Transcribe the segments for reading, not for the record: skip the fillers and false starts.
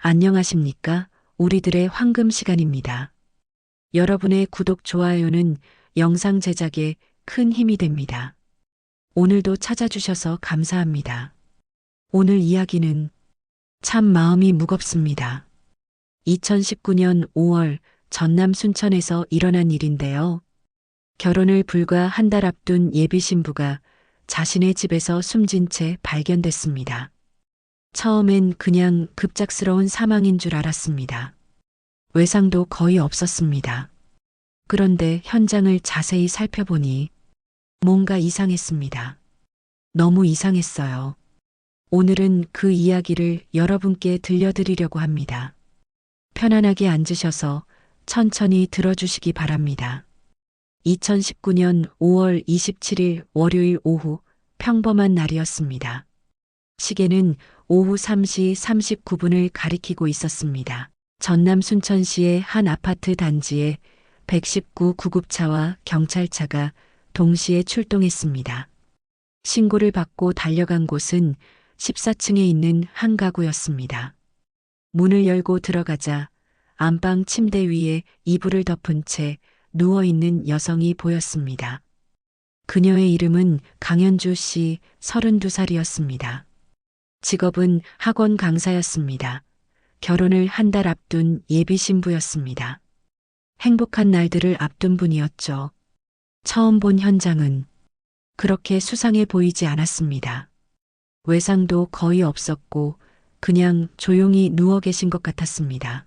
안녕하십니까? 우리들의 황금 시간입니다. 여러분의 구독, 좋아요는 영상 제작에 큰 힘이 됩니다. 오늘도 찾아주셔서 감사합니다. 오늘 이야기는 참 마음이 무겁습니다. 2019년 5월 전남 순천에서 일어난 일인데요. 결혼을 불과 한 달 앞둔 예비 신부가 자신의 집에서 숨진 채 발견됐습니다. 처음엔 그냥 급작스러운 사망인 줄 알았습니다. 외상도 거의 없었습니다. 그런데 현장을 자세히 살펴보니 뭔가 이상했습니다. 너무 이상했어요. 오늘은 그 이야기를 여러분께 들려드리려고 합니다. 편안하게 앉으셔서 천천히 들어주시기 바랍니다. 2019년 5월 27일 월요일 오후 평범한 날이었습니다. 시계는 오후 3시 39분을 가리키고 있었습니다. 전남 순천시의 한 아파트 단지에 119 구급차와 경찰차가 동시에 출동했습니다. 신고를 받고 달려간 곳은 14층에 있는 한 가구였습니다. 문을 열고 들어가자 안방 침대 위에 이불을 덮은 채 누워있는 여성이 보였습니다. 그녀의 이름은 강현주 씨 32살이었습니다. 직업은 학원 강사였습니다. 결혼을 한 달 앞둔 예비 신부였습니다. 행복한 날들을 앞둔 분이었죠. 처음 본 현장은 그렇게 수상해 보이지 않았습니다. 외상도 거의 없었고 그냥 조용히 누워 계신 것 같았습니다.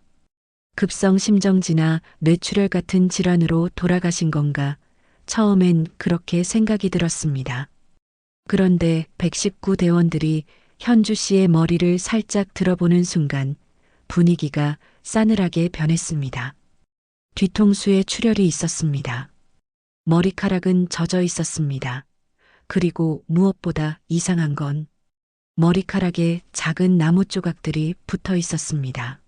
급성 심정지나 뇌출혈 같은 질환으로 돌아가신 건가 처음엔 그렇게 생각이 들었습니다. 그런데 119 대원들이 현주 씨의 머리를 살짝 들어보는 순간 분위기가 싸늘하게 변했습니다. 뒤통수에 출혈이 있었습니다. 머리카락은 젖어 있었습니다. 그리고 무엇보다 이상한 건 머리카락에 작은 나무 조각들이 붙어 있었습니다.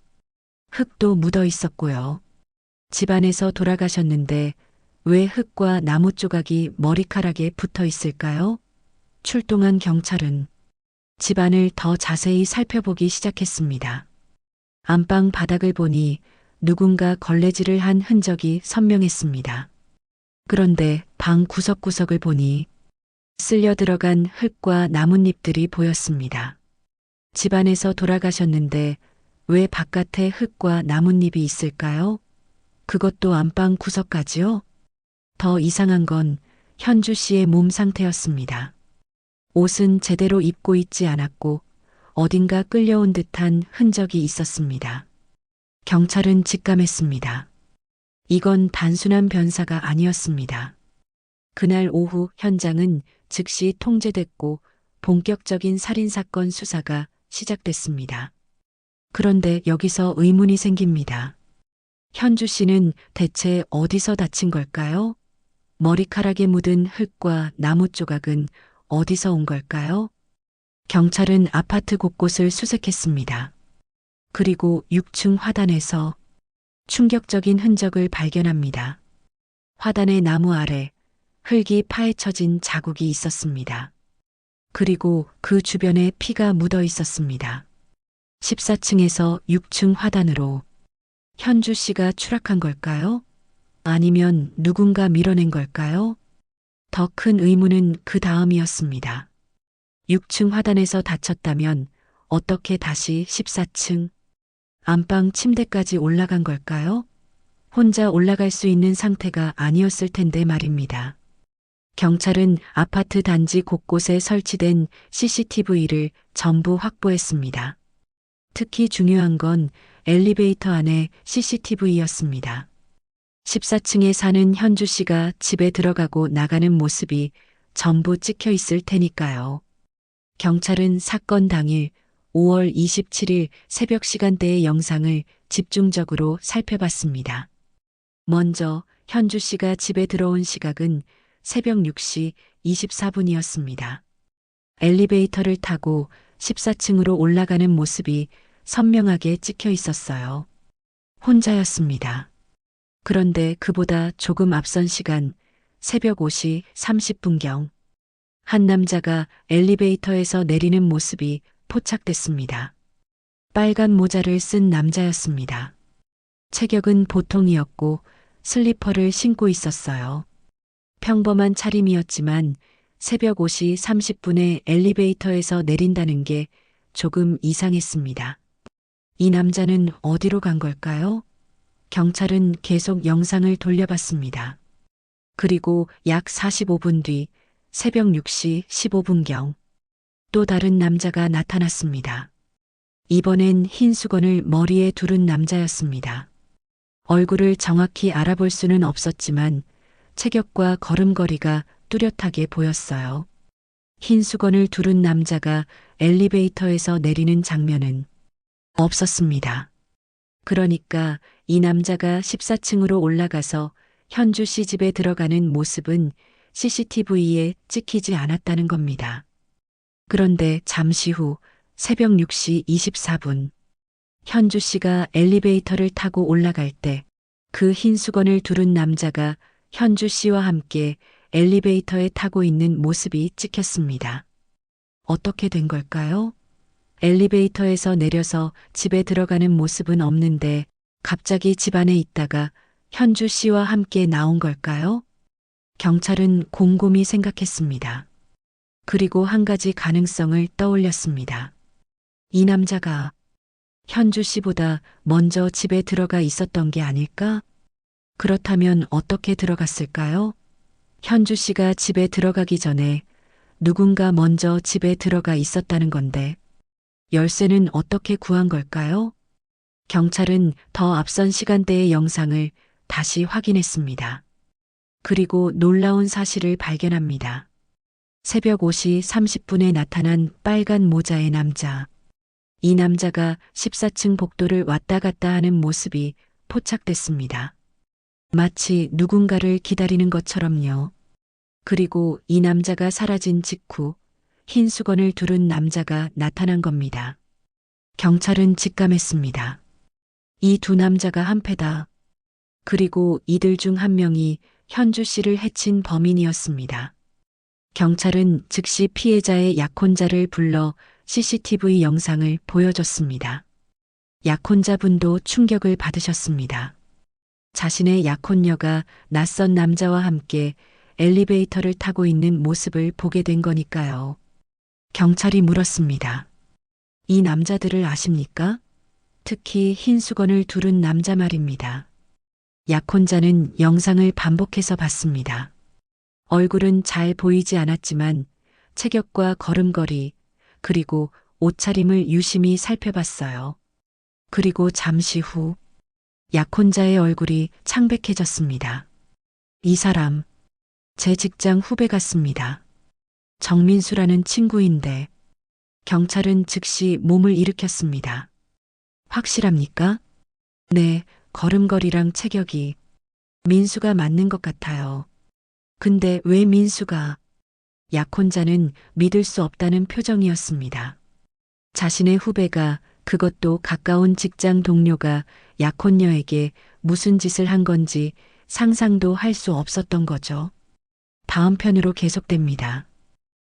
흙도 묻어 있었고요. 집안에서 돌아가셨는데 왜 흙과 나무 조각이 머리카락에 붙어 있을까요? 출동한 경찰은 집안을 더 자세히 살펴보기 시작했습니다. 안방 바닥을 보니 누군가 걸레질을 한 흔적이 선명했습니다. 그런데 방 구석구석을 보니 쓸려 들어간 흙과 나뭇잎들이 보였습니다. 집안에서 돌아가셨는데 왜 바깥에 흙과 나뭇잎이 있을까요? 그것도 안방 구석까지요? 더 이상한 건 현주 씨의 몸 상태였습니다. 옷은 제대로 입고 있지 않았고 어딘가 끌려온 듯한 흔적이 있었습니다. 경찰은 직감했습니다. 이건 단순한 변사가 아니었습니다. 그날 오후 현장은 즉시 통제됐고 본격적인 살인사건 수사가 시작됐습니다. 그런데 여기서 의문이 생깁니다. 현주 씨는 대체 어디서 다친 걸까요? 머리카락에 묻은 흙과 나무 조각은 어디서 온 걸까요? 경찰은 아파트 곳곳을 수색했습니다. 그리고 6층 화단에서 충격적인 흔적을 발견합니다. 화단의 나무 아래 흙이 파헤쳐진 자국이 있었습니다. 그리고 그 주변에 피가 묻어 있었습니다. 14층에서 6층 화단으로 현주 씨가 추락한 걸까요? 아니면 누군가 밀어낸 걸까요? 더 큰 의문은 그 다음이었습니다. 6층 화단에서 다쳤다면 어떻게 다시 14층 안방 침대까지 올라간 걸까요? 혼자 올라갈 수 있는 상태가 아니었을 텐데 말입니다. 경찰은 아파트 단지 곳곳에 설치된 CCTV를 전부 확보했습니다. 특히 중요한 건 엘리베이터 안의 CCTV였습니다. 14층에 사는 현주 씨가 집에 들어가고 나가는 모습이 전부 찍혀 있을 테니까요. 경찰은 사건 당일 5월 27일 새벽 시간대의 영상을 집중적으로 살펴봤습니다. 먼저 현주 씨가 집에 들어온 시각은 새벽 6시 24분이었습니다. 엘리베이터를 타고 14층으로 올라가는 모습이 선명하게 찍혀 있었어요. 혼자였습니다. 그런데 그보다 조금 앞선 시간 새벽 5시 30분경 한 남자가 엘리베이터에서 내리는 모습이 포착됐습니다. 빨간 모자를 쓴 남자였습니다. 체격은 보통이었고 슬리퍼를 신고 있었어요. 평범한 차림이었지만 새벽 5시 30분에 엘리베이터에서 내린다는 게 조금 이상했습니다. 이 남자는 어디로 간 걸까요? 경찰은 계속 영상을 돌려봤습니다. 그리고 약 45분 뒤 새벽 6시 15분경 또 다른 남자가 나타났습니다. 이번엔 흰 수건을 머리에 두른 남자였습니다. 얼굴을 정확히 알아볼 수는 없었지만 체격과 걸음걸이가 뚜렷하게 보였어요. 흰 수건을 두른 남자가 엘리베이터에서 내리는 장면은 없었습니다. 그러니까 이 남자가 14층으로 올라가서 현주 씨 집에 들어가는 모습은 CCTV에 찍히지 않았다는 겁니다. 그런데 잠시 후 새벽 6시 24분 현주 씨가 엘리베이터를 타고 올라갈 때 그 흰 수건을 두른 남자가 현주 씨와 함께 엘리베이터에 타고 있는 모습이 찍혔습니다. 어떻게 된 걸까요? 엘리베이터에서 내려서 집에 들어가는 모습은 없는데 갑자기 집 안에 있다가 현주 씨와 함께 나온 걸까요? 경찰은 곰곰이 생각했습니다. 그리고 한 가지 가능성을 떠올렸습니다. 이 남자가 현주 씨보다 먼저 집에 들어가 있었던 게 아닐까? 그렇다면 어떻게 들어갔을까요? 현주 씨가 집에 들어가기 전에 누군가 먼저 집에 들어가 있었다는 건데 열쇠는 어떻게 구한 걸까요? 경찰은 더 앞선 시간대의 영상을 다시 확인했습니다. 그리고 놀라운 사실을 발견합니다. 새벽 5시 30분에 나타난 빨간 모자의 남자. 이 남자가 14층 복도를 왔다 갔다 하는 모습이 포착됐습니다. 마치 누군가를 기다리는 것처럼요. 그리고 이 남자가 사라진 직후 흰 수건을 두른 남자가 나타난 겁니다. 경찰은 직감했습니다. 이 두 남자가 한패다. 그리고 이들 중 한 명이 현주 씨를 해친 범인이었습니다. 경찰은 즉시 피해자의 약혼자를 불러 CCTV 영상을 보여줬습니다. 약혼자분도 충격을 받으셨습니다. 자신의 약혼녀가 낯선 남자와 함께 엘리베이터를 타고 있는 모습을 보게 된 거니까요. 경찰이 물었습니다. 이 남자들을 아십니까? 특히 흰 수건을 두른 남자 말입니다. 약혼자는 영상을 반복해서 봤습니다. 얼굴은 잘 보이지 않았지만 체격과 걸음걸이 그리고 옷차림을 유심히 살펴봤어요. 그리고 잠시 후 약혼자의 얼굴이 창백해졌습니다. 이 사람, 제 직장 후배 같습니다. 정민수라는 친구인데 경찰은 즉시 몸을 일으켰습니다. 확실합니까? 네, 걸음걸이랑 체격이 민수가 맞는 것 같아요. 근데 왜 민수가? 약혼자는 믿을 수 없다는 표정이었습니다. 자신의 후배가 그것도 가까운 직장 동료가 약혼녀에게 무슨 짓을 한 건지 상상도 할 수 없었던 거죠. 다음 편으로 계속됩니다.